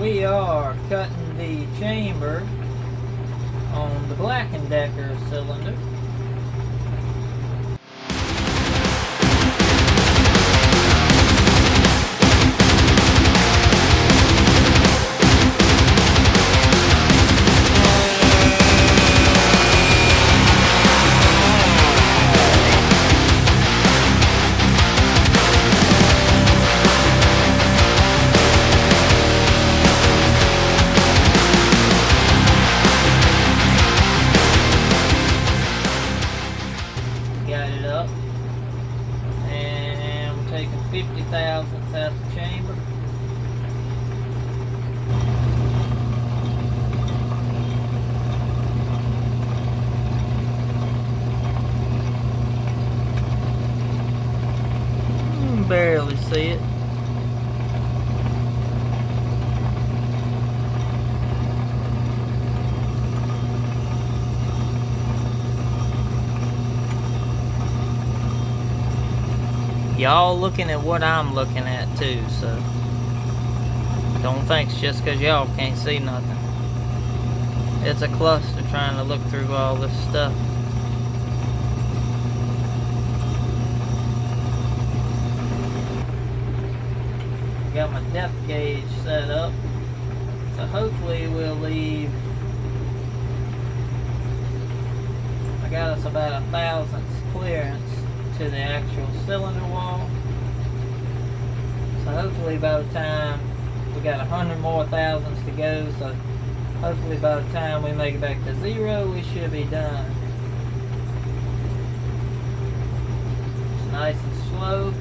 we are cutting the chamber on the Black&Decker cylinder. Got it up, and we're taking 50 thousandths out the chamber. Barely see it. Y'all looking at what I'm looking at too, so don't think it's just because y'all can't see nothing. It's a cluster trying to look through all this stuff. Got my depth gauge set up, so hopefully we'll leave. I got us about 1,000th clearance to the actual cylinder wall. So hopefully by the time we got 100 more thousandths to go, so hopefully by the time we make it back to 0, we should be done. It's nice and slow.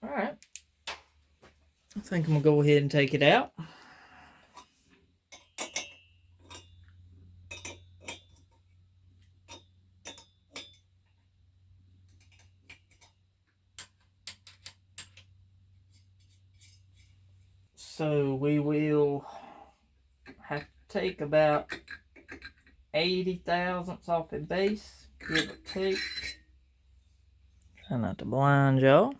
Alright, I think I'm going to go ahead and take it out. So we will have to take about 80 thousandths off the base, give or take. Try not to blind y'all.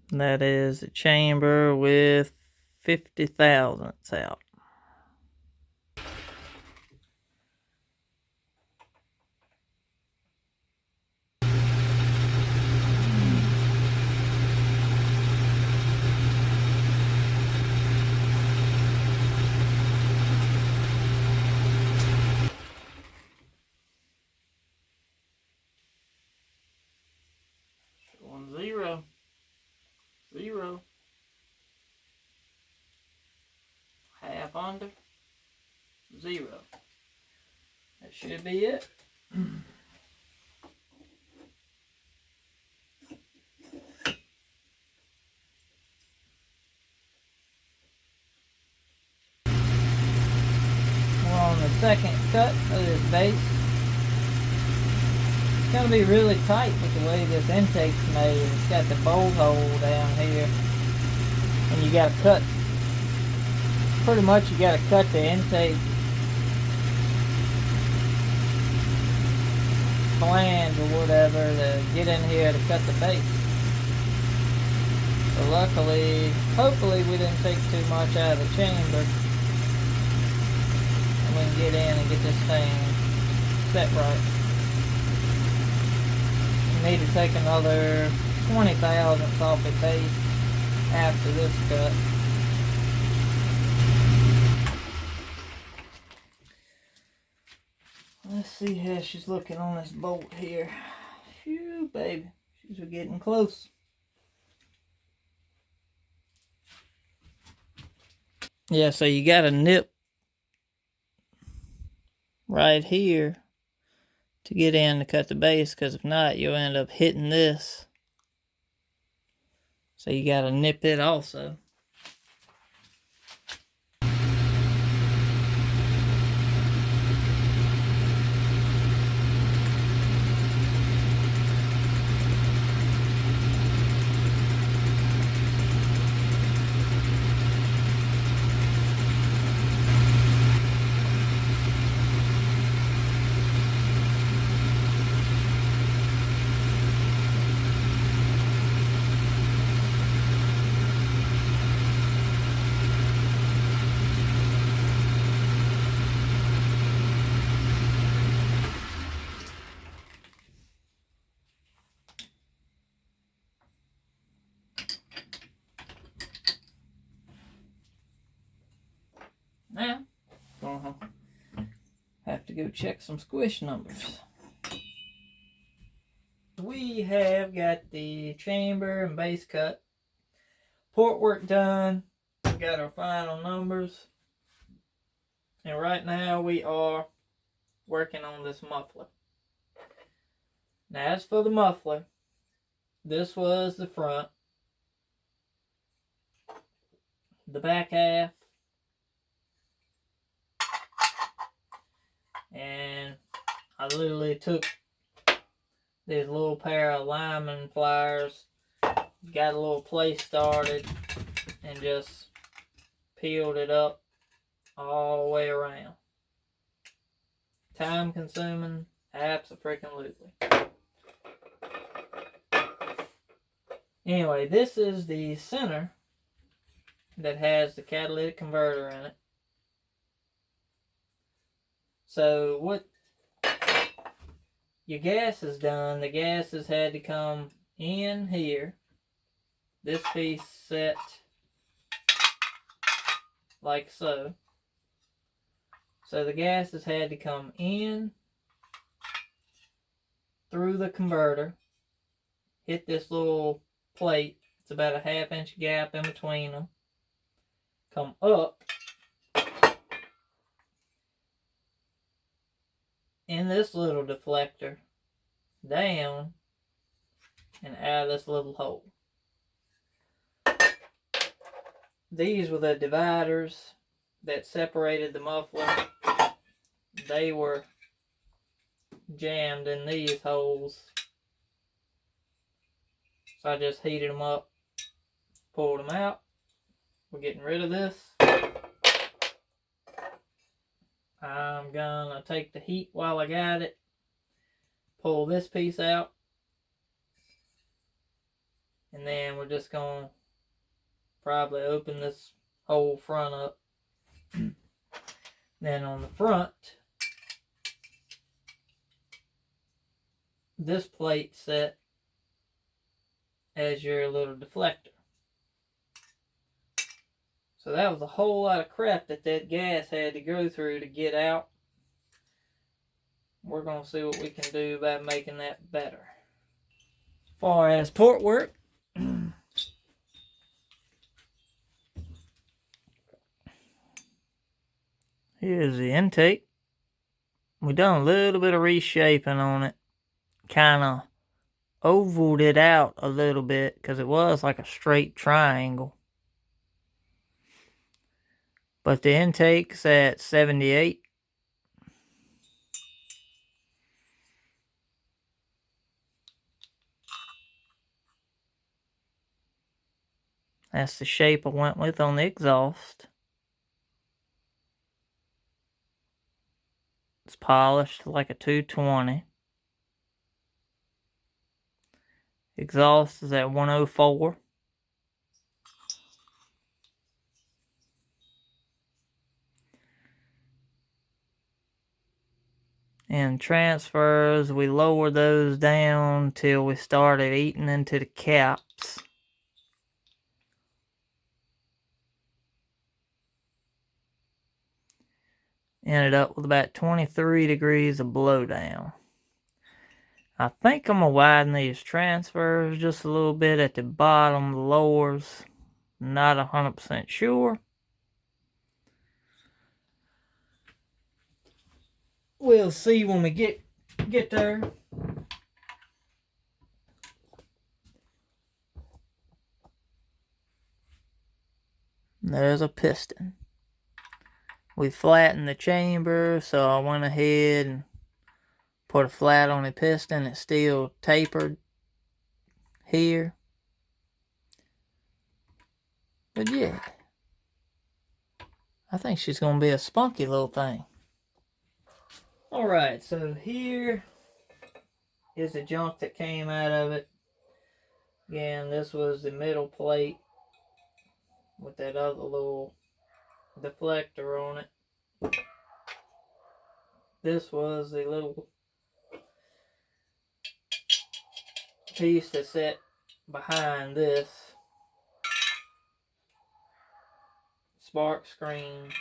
That is a chamber with 50 thousandths out. Showing 0. 0. Half under. 0. That should be it. We're on the second cut of this base. It's going to be really tight with the way this intake's made. It's got the bolt hole down here. And you got to cut, pretty much you got to cut the intake flange or whatever to get in here to cut the base. So luckily, hopefully we didn't take too much out of the chamber. And we can get in and get this thing set right. We need to take another 20 thousandths off the base after this cut. Let's see how she's looking on this bolt here. Phew, baby. She's getting close. Yeah, so you got a nip right here to get in to cut the base, because if not, you'll end up hitting this. So you got to nip it also. Now, have to go check some squish numbers. We have got the chamber and base cut. Port work done. We got our final numbers. And right now we are working on this muffler. Now as for the muffler, this was the front. The back half. And I literally took these little pair of lineman pliers, got a little place started, and just peeled it up all the way around. Time consuming, abso-freaking-lutely. Anyway, this is the center that has the catalytic converter in it. So what your gas is done, the gases had to come in here. This piece set like so. So the gases had to come in through the converter, hit this little plate. It's about a 1/2 inch gap in between them. Come up in this little deflector, down, and out of this little hole. These were the dividers that separated the muffler. They were jammed in these holes. So I just heated them up, pulled them out. We're getting rid of this. I'm gonna take the heat while I got it, pull this piece out, and then we're just gonna probably open this whole front up. Then on the front, this plate set as your little deflector. So that was a whole lot of crap that gas had to go through to get out. We're going to see what we can do by making that better. As far as port work, here's the intake. We done a little bit of reshaping on it. Kind of ovaled it out a little bit because it was like a straight triangle. But the intake's at 78. That's the shape I went with on the exhaust. It's polished like a 220. Exhaust is at 104. And transfers, we lowered those down till we started eating into the caps. Ended up with about 23 degrees of blowdown. I think I'm going to widen these transfers just a little bit at the bottom, the lowers. Not 100% sure. we'll see when we get there. There's a piston. We flattened the chamber, so I went ahead and put a flat on the piston. It's still tapered here. But yeah, I think she's going to be a spunky little thing. Alright, so here is the junk that came out of it. Again, this was the middle plate with that other little deflector on it. This was the little piece that sat behind this spark screen.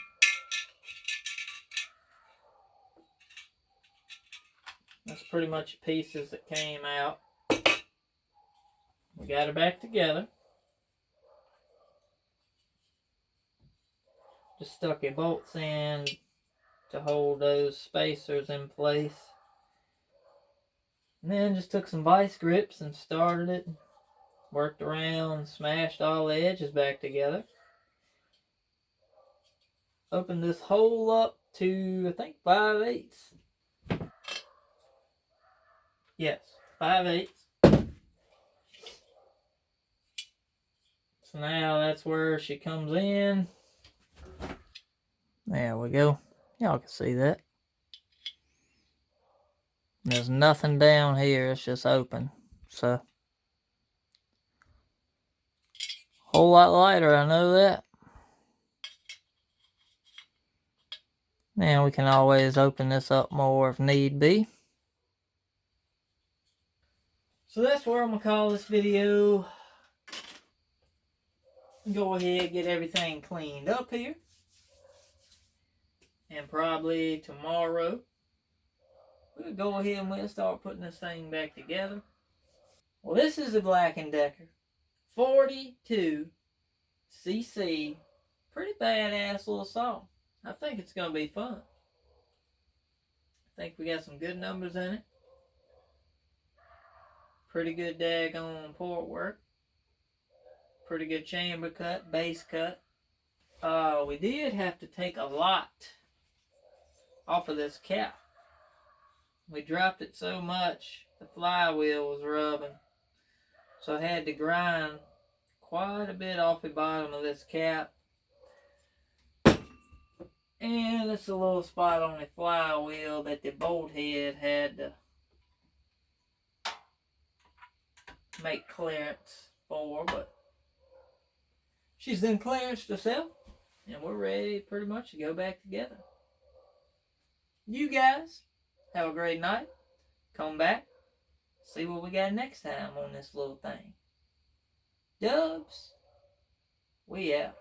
That's pretty much the pieces that came out. We got it back together. Just stuck a bolts in to hold those spacers in place. And then just took some vice grips and started it. Worked around, smashed all the edges back together. Opened this hole up to, I think, 5/8. Yes, 5/8. So now that's where she comes in. There we go. Y'all can see that. There's nothing down here. It's just open. So, whole lot lighter, I know that. Now we can always open this up more if need be. So that's where I'm going to call this video. Go ahead, get everything cleaned up here. And probably tomorrow, we'll go ahead and we'll start putting this thing back together. Well, this is the Black&Decker 42cc. Pretty badass little saw. I think it's going to be fun. I think we got some good numbers in it. Pretty good daggone port work. Pretty good chamber cut, base cut. We did have to take a lot off of this cap. We dropped it so much, the flywheel was rubbing. So I had to grind quite a bit off the bottom of this cap. And it's a little spot on the flywheel that the bolt head had to make clearance for, but she's then clearanced herself, and we're ready pretty much to go back together. You guys have a great night. Come back, see what we got next time on this little thing. Dubs, we out.